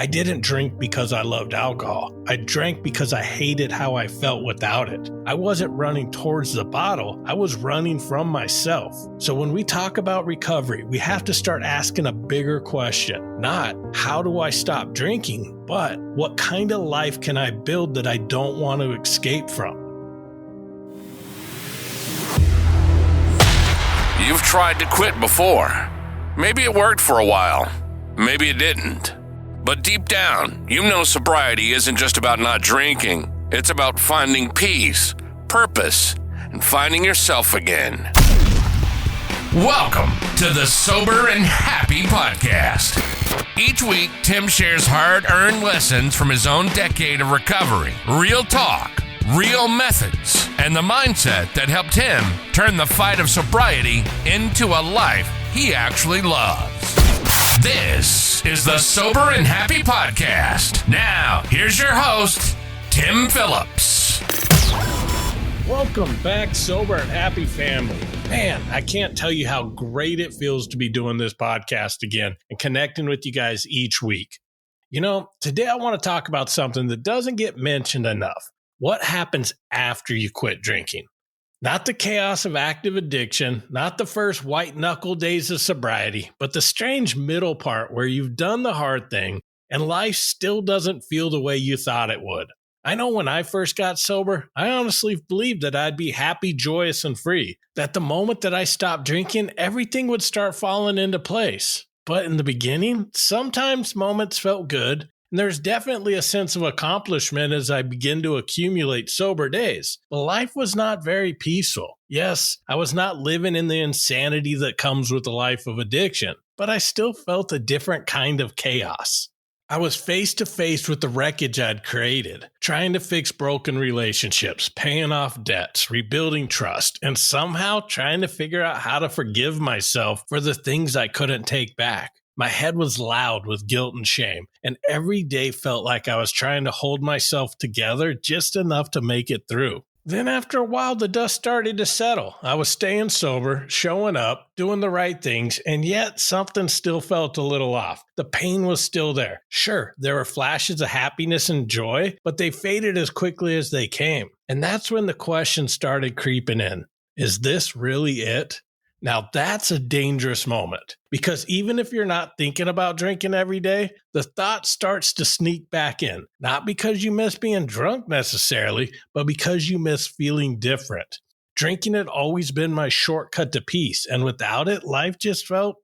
I didn't drink because I loved alcohol. I drank because I hated how I felt without it. I wasn't running towards the bottle. I was running from myself. So when we talk about recovery, we have to start asking a bigger question. Not, how do I stop drinking? But, what kind of life can I build that I don't want to escape from? You've tried to quit before. Maybe it worked for a while. Maybe it didn't. But deep down, you know sobriety isn't just about not drinking. It's about finding peace, purpose, and finding yourself again. Welcome to the Sober and Happy Podcast. Each week, Tim shares hard-earned lessons from his own decade of recovery, real talk, real methods, and the mindset that helped him turn the fight of sobriety into a life he actually loves. This is the Sober and Happy Podcast. Now, here's your host, Tim Phillips. Welcome back, Sober and Happy family. Man, I can't tell you how great it feels to be doing this podcast again and connecting with you guys each week. You know, today I want to talk about something that doesn't get mentioned enough. What happens after you quit drinking? Not the chaos of active addiction, not the first white knuckle days of sobriety, but the strange middle part where you've done the hard thing and life still doesn't feel the way you thought it would. I know when I first got sober, I honestly believed that I'd be happy, joyous, and free. That the moment that I stopped drinking, everything would start falling into place. But in the beginning, sometimes moments felt good. And there's definitely a sense of accomplishment as I begin to accumulate sober days. But life was not very peaceful. Yes, I was not living in the insanity that comes with a life of addiction, but I still felt a different kind of chaos. I was face to face with the wreckage I'd created, trying to fix broken relationships, paying off debts, rebuilding trust, and somehow trying to figure out how to forgive myself for the things I couldn't take back. My head was loud with guilt and shame, and every day felt like I was trying to hold myself together just enough to make it through. Then after a while, the dust started to settle. I was staying sober, showing up, doing the right things, and yet something still felt a little off. The pain was still there. Sure, there were flashes of happiness and joy, but they faded as quickly as they came. And that's when the question started creeping in. Is this really it? Now that's a dangerous moment, because even if you're not thinking about drinking every day, the thought starts to sneak back in, not because you miss being drunk necessarily, but because you miss feeling different. Drinking had always been my shortcut to peace, and without it, life just felt,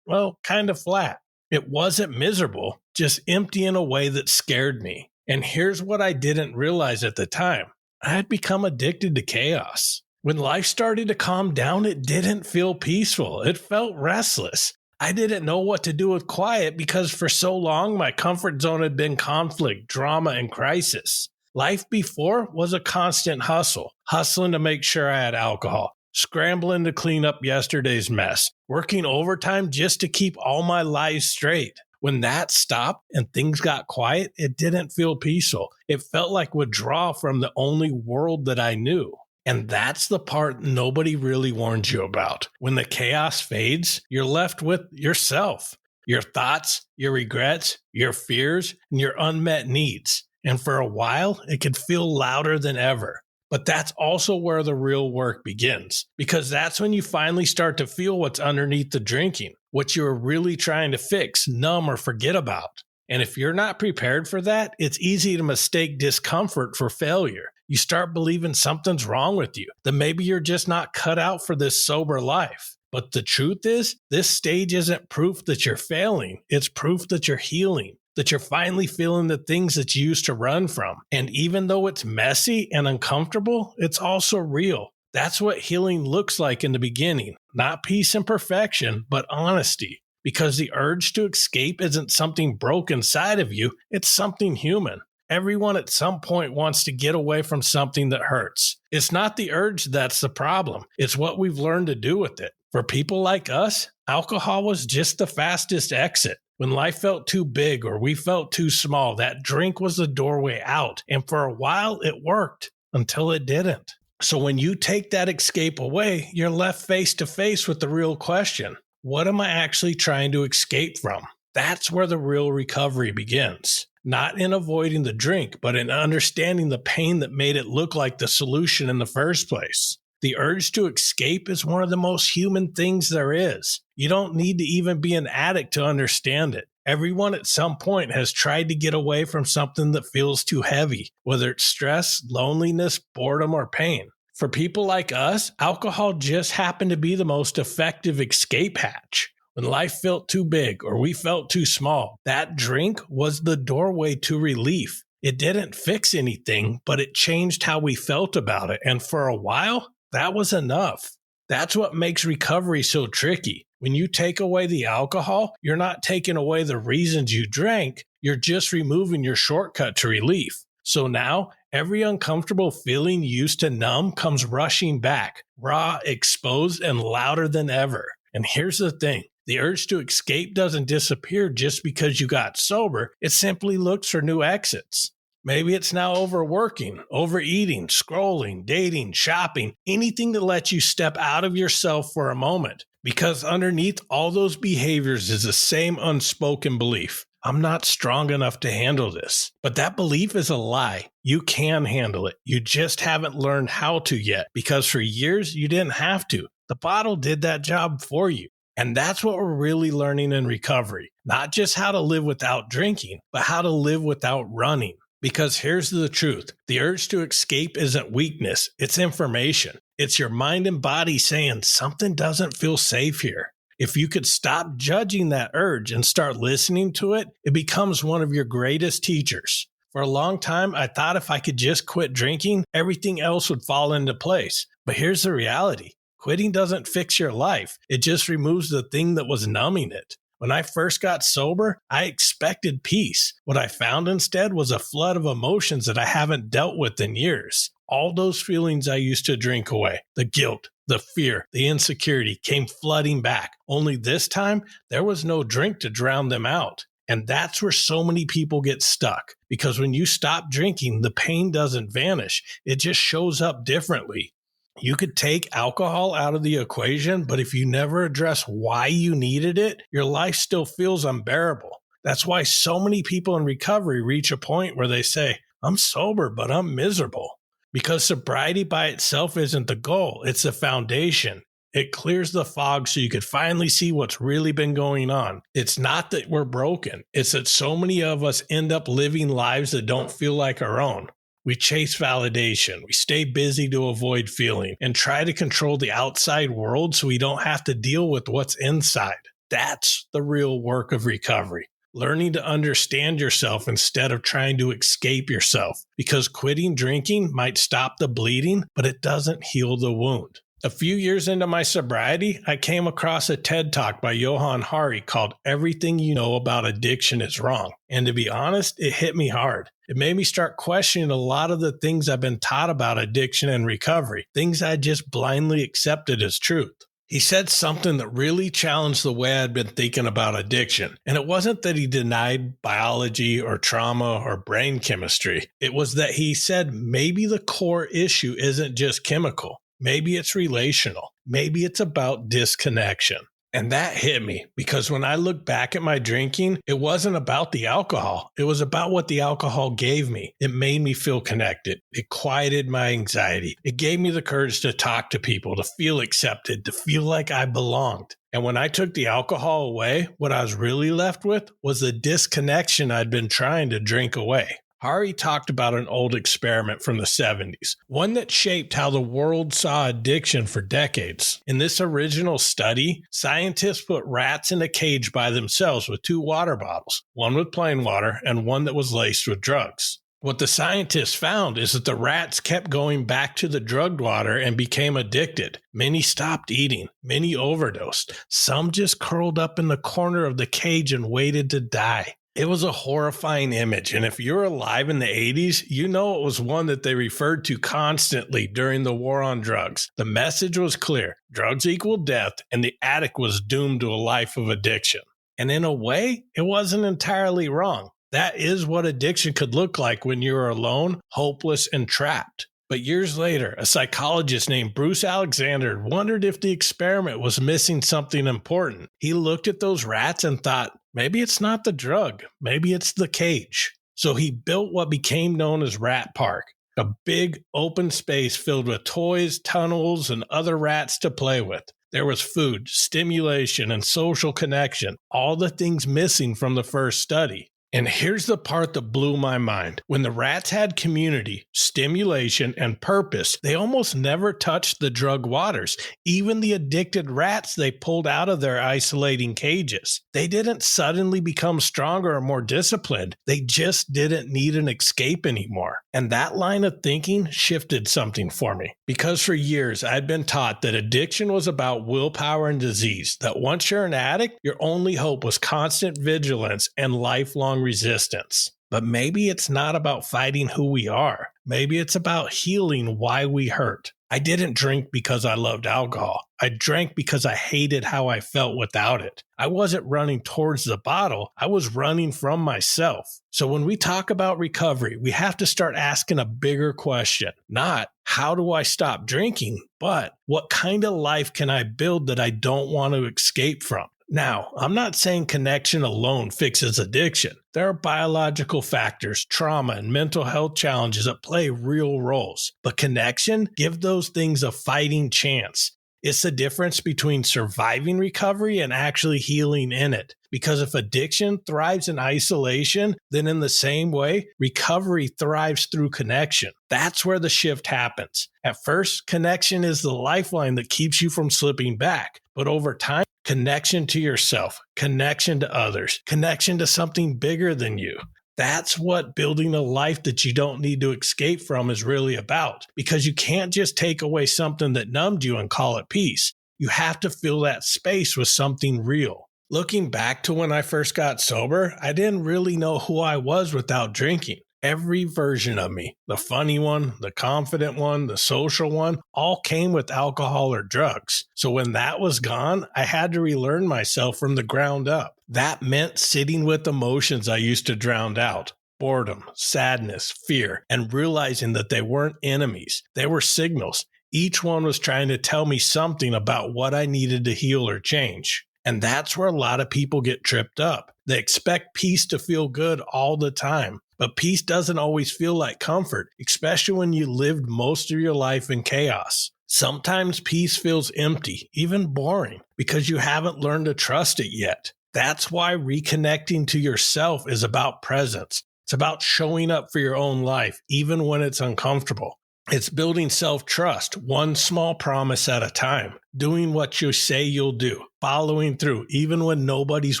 kind of flat. It wasn't miserable, just empty in a way that scared me. And here's what I didn't realize at the time. I had become addicted to chaos. When life started to calm down, it didn't feel peaceful. It felt restless. I didn't know what to do with quiet because for so long, my comfort zone had been conflict, drama, and crisis. Life before was a constant hustle, hustling to make sure I had alcohol, scrambling to clean up yesterday's mess, working overtime just to keep all my lives straight. When that stopped and things got quiet, it didn't feel peaceful. It felt like withdrawal from the only world that I knew. And that's the part nobody really warns you about. When the chaos fades, you're left with yourself, your thoughts, your regrets, your fears, and your unmet needs. And for a while, it could feel louder than ever. But that's also where the real work begins, because that's when you finally start to feel what's underneath the drinking, what you're really trying to fix, numb, or forget about. And if you're not prepared for that, it's easy to mistake discomfort for failure. You start believing something's wrong with you, that maybe you're just not cut out for this sober life. But the truth is, this stage isn't proof that you're failing. It's proof that you're healing, that you're finally feeling the things that you used to run from. And even though it's messy and uncomfortable, it's also real. That's what healing looks like in the beginning. Not peace and perfection, but honesty. Because the urge to escape isn't something broken inside of you, it's something human. Everyone at some point wants to get away from something that hurts. It's not the urge that's the problem. It's what we've learned to do with it. For people like us, alcohol was just the fastest exit. When life felt too big or we felt too small, that drink was the doorway out. And for a while, it worked until it didn't. So when you take that escape away, you're left face to face with the real question. What am I actually trying to escape from? That's where the real recovery begins. not in avoiding the drink, but in understanding the pain that made it look like the solution in the first place. The urge to escape is one of the most human things there is. You don't need to even be an addict to understand it. Everyone at some point has tried to get away from something that feels too heavy, whether it's stress, loneliness, boredom, or pain. For people like us, alcohol just happened to be the most effective escape hatch. When life felt too big or we felt too small, that drink was the doorway to relief. It didn't fix anything, but it changed how we felt about it. And for a while, that was enough. That's what makes recovery so tricky. When you take away the alcohol, you're not taking away the reasons you drank, you're just removing your shortcut to relief. So now, every uncomfortable feeling you used to numb comes rushing back, raw, exposed, and louder than ever. And here's the thing. The urge to escape doesn't disappear just because you got sober. It simply looks for new exits. Maybe it's now overworking, overeating, scrolling, dating, shopping, anything that lets you step out of yourself for a moment. Because underneath all those behaviors is the same unspoken belief. I'm not strong enough to handle this. But that belief is a lie. You can handle it. You just haven't learned how to yet. Because for years, you didn't have to. The bottle did that job for you. And that's what we're really learning in recovery. Not just how to live without drinking, but how to live without running. Because here's the truth. The urge to escape isn't weakness. It's information. It's your mind and body saying something doesn't feel safe here. If you could stop judging that urge and start listening to it, it becomes one of your greatest teachers. For a long time, I thought if I could just quit drinking, everything else would fall into place. But here's the reality. Quitting doesn't fix your life. It just removes the thing that was numbing it. When I first got sober, I expected peace. What I found instead was a flood of emotions that I haven't dealt with in years. All those feelings I used to drink away, the guilt, the fear, the insecurity came flooding back. Only this time, there was no drink to drown them out. And that's where so many people get stuck. Because when you stop drinking, the pain doesn't vanish. It just shows up differently. You could take alcohol out of the equation, but if you never address why you needed it, your life still feels unbearable. That's why so many people in recovery reach a point where they say, I'm sober, but I'm miserable. Because sobriety by itself isn't the goal, it's the foundation. It clears the fog so you could finally see what's really been going on. It's not that we're broken. It's that so many of us end up living lives that don't feel like our own. We chase validation, we stay busy to avoid feeling, and try to control the outside world so we don't have to deal with what's inside. That's the real work of recovery. Learning to understand yourself instead of trying to escape yourself. Because quitting drinking might stop the bleeding, but it doesn't heal the wound. A few years into my sobriety, I came across a TED Talk by Johann Hari called Everything You Know About Addiction is Wrong. And to be honest, it hit me hard. It made me start questioning a lot of the things I've been taught about addiction and recovery, things I just blindly accepted as truth. He said something that really challenged the way I'd been thinking about addiction. And it wasn't that he denied biology or trauma or brain chemistry. It was that he said maybe the core issue isn't just chemical. Maybe it's relational. Maybe it's about disconnection. And that hit me because when I look back at my drinking, it wasn't about the alcohol. It was about what the alcohol gave me. It made me feel connected. It quieted my anxiety. It gave me the courage to talk to people, to feel accepted, to feel like I belonged. And when I took the alcohol away, what I was really left with was the disconnection I'd been trying to drink away. Hari talked about an old experiment from the 70s, one that shaped how the world saw addiction for decades. In this original study, scientists put rats in a cage by themselves with 2 water bottles, one with plain water and one that was laced with drugs. What the scientists found is that the rats kept going back to the drugged water and became addicted. Many stopped eating, many overdosed, some just curled up in the corner of the cage and waited to die. It was a horrifying image, and if you're alive in the 80s, you know it was one that they referred to constantly during the war on drugs. The message was clear. Drugs equal death, and the addict was doomed to a life of addiction. And in a way, it wasn't entirely wrong. That is what addiction could look like when you're alone, hopeless, and trapped. But years later, a psychologist named Bruce Alexander wondered if the experiment was missing something important. He looked at those rats and thought, maybe it's not the drug, maybe it's the cage. So he built what became known as Rat Park, a big open space filled with toys, tunnels, and other rats to play with. There was food, stimulation, and social connection, all the things missing from the first study. And here's the part that blew my mind. When the rats had community, stimulation, and purpose, they almost never touched the drug waters. Even the addicted rats they pulled out of their isolating cages. They didn't suddenly become stronger or more disciplined. They just didn't need an escape anymore. And that line of thinking shifted something for me. Because for years, I'd been taught that addiction was about willpower and disease, that once you're an addict, your only hope was constant vigilance and lifelong resistance. But maybe it's not about fighting who we are. Maybe it's about healing why we hurt. I didn't drink because I loved alcohol. I drank because I hated how I felt without it. I wasn't running towards the bottle. I was running from myself. So when we talk about recovery, we have to start asking a bigger question. Not, how do I stop drinking? But what kind of life can I build that I don't want to escape from? Now, I'm not saying connection alone fixes addiction. There are biological factors, trauma, and mental health challenges that play real roles. But connection gives those things a fighting chance. It's the difference between surviving recovery and actually healing in it. Because if addiction thrives in isolation, then in the same way, recovery thrives through connection. That's where the shift happens. At first, connection is the lifeline that keeps you from slipping back. But over time, connection to yourself, connection to others, connection to something bigger than you. That's what building a life that you don't need to escape from is really about. Because you can't just take away something that numbed you and call it peace. You have to fill that space with something real. Looking back to when I first got sober, I didn't really know who I was without drinking. Every version of me, the funny one, the confident one, the social one, all came with alcohol or drugs. So when that was gone, I had to relearn myself from the ground up. That meant sitting with emotions I used to drown out. Boredom, sadness, fear, and realizing that they weren't enemies. They were signals. Each one was trying to tell me something about what I needed to heal or change. And that's where a lot of people get tripped up. They expect peace to feel good all the time. But peace doesn't always feel like comfort, especially when you lived most of your life in chaos. Sometimes peace feels empty, even boring, because you haven't learned to trust it yet. That's why reconnecting to yourself is about presence. It's about showing up for your own life, even when it's uncomfortable. It's building self-trust, one small promise at a time, doing what you say you'll do, following through, even when nobody's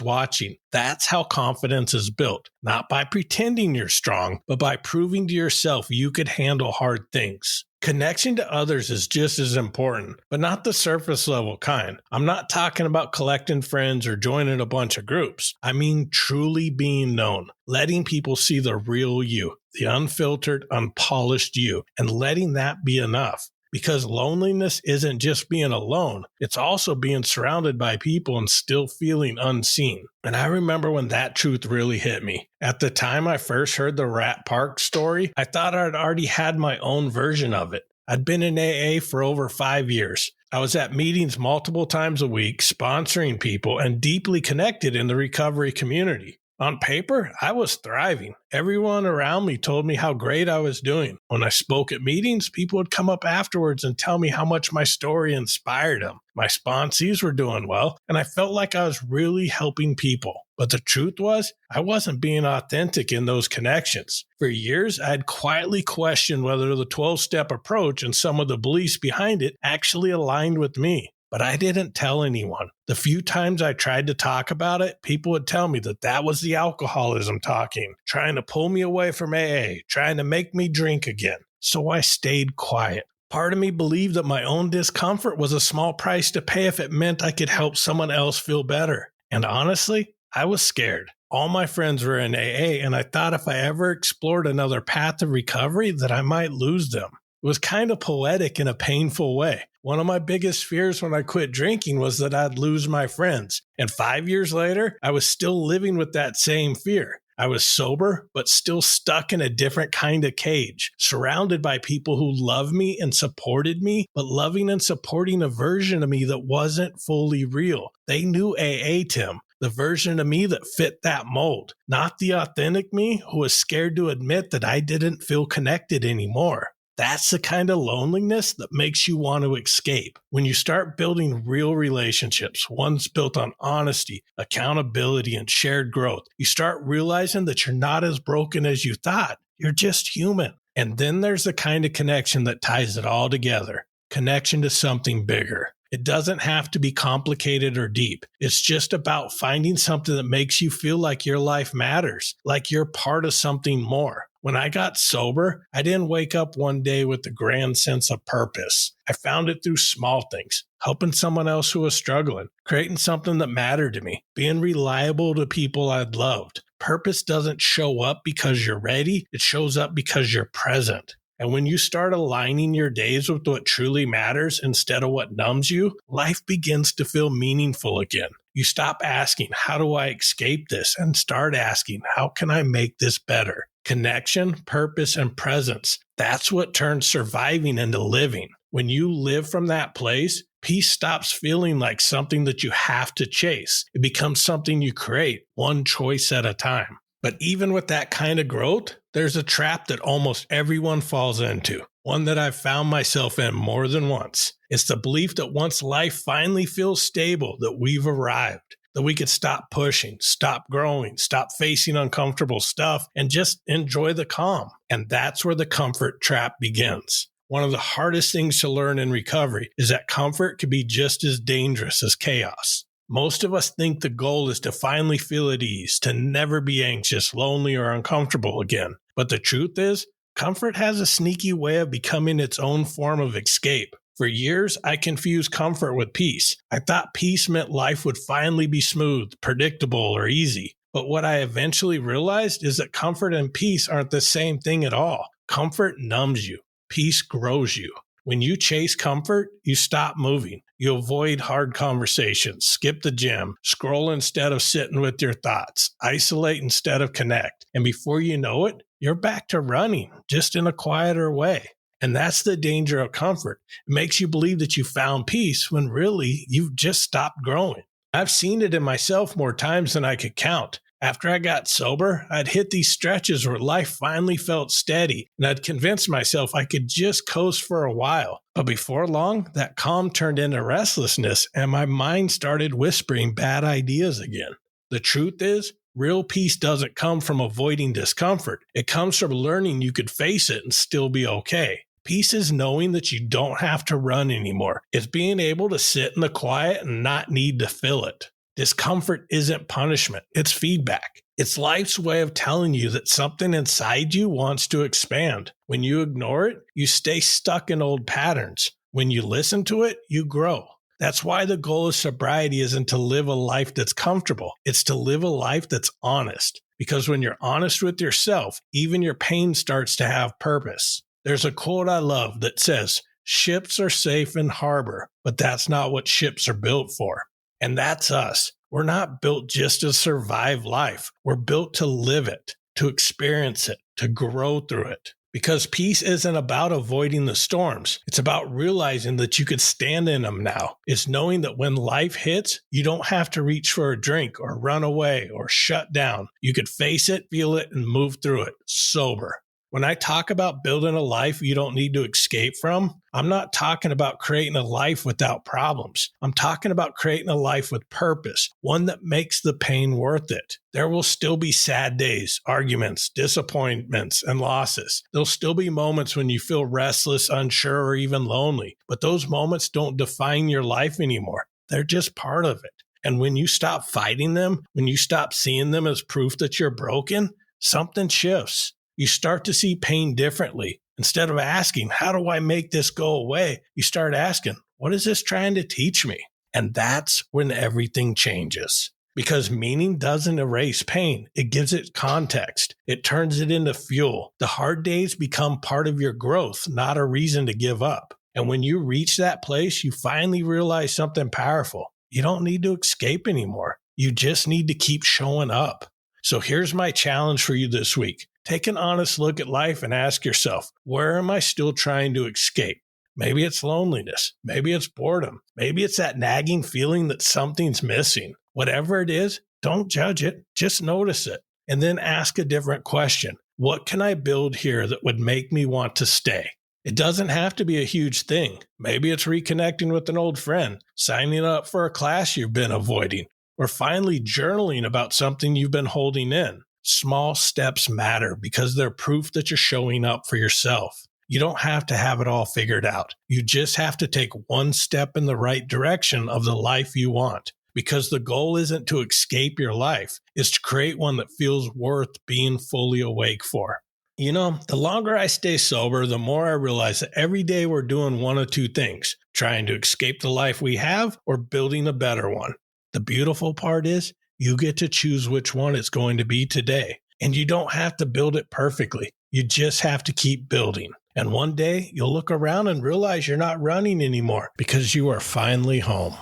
watching. That's how confidence is built, not by pretending you're strong, but by proving to yourself you could handle hard things. Connection to others is just as important, but not the surface level kind. I'm not talking about collecting friends or joining a bunch of groups. I mean truly being known, letting people see the real you, the unfiltered, unpolished you, and letting that be enough. Because loneliness isn't just being alone, it's also being surrounded by people and still feeling unseen. And I remember when that truth really hit me. At the time I first heard the Rat Park story, I thought I'd already had my own version of it. I'd been in AA for over 5 years. I was at meetings multiple times a week, sponsoring people, and deeply connected in the recovery community. On paper, I was thriving. Everyone around me told me how great I was doing. When I spoke at meetings, people would come up afterwards and tell me how much my story inspired them. My sponsees were doing well, and I felt like I was really helping people. But the truth was, I wasn't being authentic in those connections. For years, I'd quietly questioned whether the 12-step approach and some of the beliefs behind it actually aligned with me. But I didn't tell anyone. The few times I tried to talk about it, people would tell me that that was the alcoholism talking, trying to pull me away from AA, trying to make me drink again. So I stayed quiet. Part of me believed that my own discomfort was a small price to pay if it meant I could help someone else feel better. And honestly, I was scared. All my friends were in AA, and I thought if I ever explored another path of recovery that I might lose them. It was kind of poetic in a painful way. One of my biggest fears when I quit drinking was that I'd lose my friends. And 5 years later, I was still living with that same fear. I was sober, but still stuck in a different kind of cage, surrounded by people who loved me and supported me, but loving and supporting a version of me that wasn't fully real. They knew AA, Tim, the version of me that fit that mold, not the authentic me who was scared to admit that I didn't feel connected anymore. That's the kind of loneliness that makes you want to escape. When you start building real relationships, ones built on honesty, accountability, and shared growth, you start realizing that you're not as broken as you thought. You're just human. And then there's the kind of connection that ties it all together. Connection to something bigger. It doesn't have to be complicated or deep. It's just about finding something that makes you feel like your life matters, like you're part of something more. When I got sober, I didn't wake up one day with a grand sense of purpose. I found it through small things, helping someone else who was struggling, creating something that mattered to me, being reliable to people I'd loved. Purpose doesn't show up because you're ready. It shows up because you're present. And when you start aligning your days with what truly matters instead of what numbs you, life begins to feel meaningful again. You stop asking, how do I escape this? And start asking, how can I make this better? Connection, purpose, and presence. That's what turns surviving into living. When you live from that place, peace stops feeling like something that you have to chase. It becomes something you create, one choice at a time. But even with that kind of growth, there's a trap that almost everyone falls into, one that I've found myself in more than once. It's the belief that once life finally feels stable, that we've arrived, that we could stop pushing, stop growing, stop facing uncomfortable stuff, and just enjoy the calm. And that's where the comfort trap begins. One of the hardest things to learn in recovery is that comfort can be just as dangerous as chaos. Most of us think the goal is to finally feel at ease, to never be anxious, lonely, or uncomfortable again. But the truth is, comfort has a sneaky way of becoming its own form of escape. For years, I confused comfort with peace. I thought peace meant life would finally be smooth, predictable, or easy. But what I eventually realized is that comfort and peace aren't the same thing at all. Comfort numbs you. Peace grows you. When you chase comfort, you stop moving. You avoid hard conversations, skip the gym, scroll instead of sitting with your thoughts, isolate instead of connect. And before you know it, you're back to running, just in a quieter way. And that's the danger of comfort. It makes you believe that you found peace when really you've just stopped growing. I've seen it in myself more times than I could count. After I got sober, I'd hit these stretches where life finally felt steady, and I'd convinced myself I could just coast for a while. But before long, that calm turned into restlessness, and my mind started whispering bad ideas again. The truth is, real peace doesn't come from avoiding discomfort. It comes from learning you could face it and still be okay. Peace is knowing that you don't have to run anymore. It's being able to sit in the quiet and not need to fill it. Discomfort isn't punishment, it's feedback. It's life's way of telling you that something inside you wants to expand. When you ignore it, you stay stuck in old patterns. When you listen to it, you grow. That's why the goal of sobriety isn't to live a life that's comfortable. It's to live a life that's honest. Because when you're honest with yourself, even your pain starts to have purpose. There's a quote I love that says, "Ships are safe in harbor, but that's not what ships are built for." And that's us. We're not built just to survive life. We're built to live it, to experience it, to grow through it. Because peace isn't about avoiding the storms. It's about realizing that you could stand in them now. It's knowing that when life hits, you don't have to reach for a drink or run away or shut down. You could face it, feel it, and move through it, sober. When I talk about building a life you don't need to escape from, I'm not talking about creating a life without problems. I'm talking about creating a life with purpose, one that makes the pain worth it. There will still be sad days, arguments, disappointments, and losses. There'll still be moments when you feel restless, unsure, or even lonely. But those moments don't define your life anymore. They're just part of it. And when you stop fighting them, when you stop seeing them as proof that you're broken, something shifts. You start to see pain differently. Instead of asking, how do I make this go away? You start asking, what is this trying to teach me? And that's when everything changes. Because meaning doesn't erase pain. It gives it context. It turns it into fuel. The hard days become part of your growth, not a reason to give up. And when you reach that place, you finally realize something powerful. You don't need to escape anymore. You just need to keep showing up. So here's my challenge for you this week. Take an honest look at life and ask yourself, where am I still trying to escape? Maybe it's loneliness. Maybe it's boredom. Maybe it's that nagging feeling that something's missing. Whatever it is, don't judge it. Just notice it. And then ask a different question. What can I build here that would make me want to stay? It doesn't have to be a huge thing. Maybe it's reconnecting with an old friend, signing up for a class you've been avoiding, or finally journaling about something you've been holding in. Small steps matter because they're proof that you're showing up for yourself. You don't have to have it all figured out. You just have to take one step in the right direction of the life you want. Because the goal isn't to escape your life, it's to create one that feels worth being fully awake for. You know, the longer I stay sober, the more I realize that every day we're doing one of two things, trying to escape the life we have or building a better one. The beautiful part is you get to choose which one it's going to be today. And you don't have to build it perfectly. You just have to keep building. And one day you'll look around and realize you're not running anymore because you are finally home.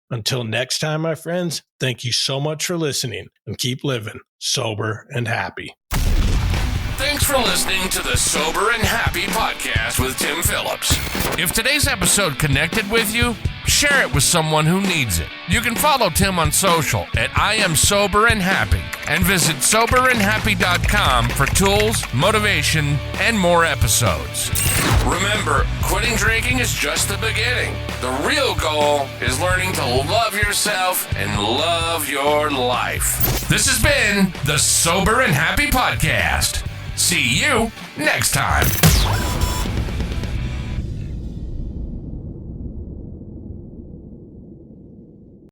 Until next time, my friends, thank you so much for listening and keep living sober and happy. Thanks for listening to the Sober and Happy podcast with Tim Phillips. If today's episode connected with you, share it with someone who needs it. You can follow Tim on social at I Am Sober and Happy and visit soberandhappy.com for tools, motivation, and more episodes. Remember, quitting drinking is just the beginning. The real goal is learning to love yourself and love your life. This has been the Sober and Happy podcast. See you next time.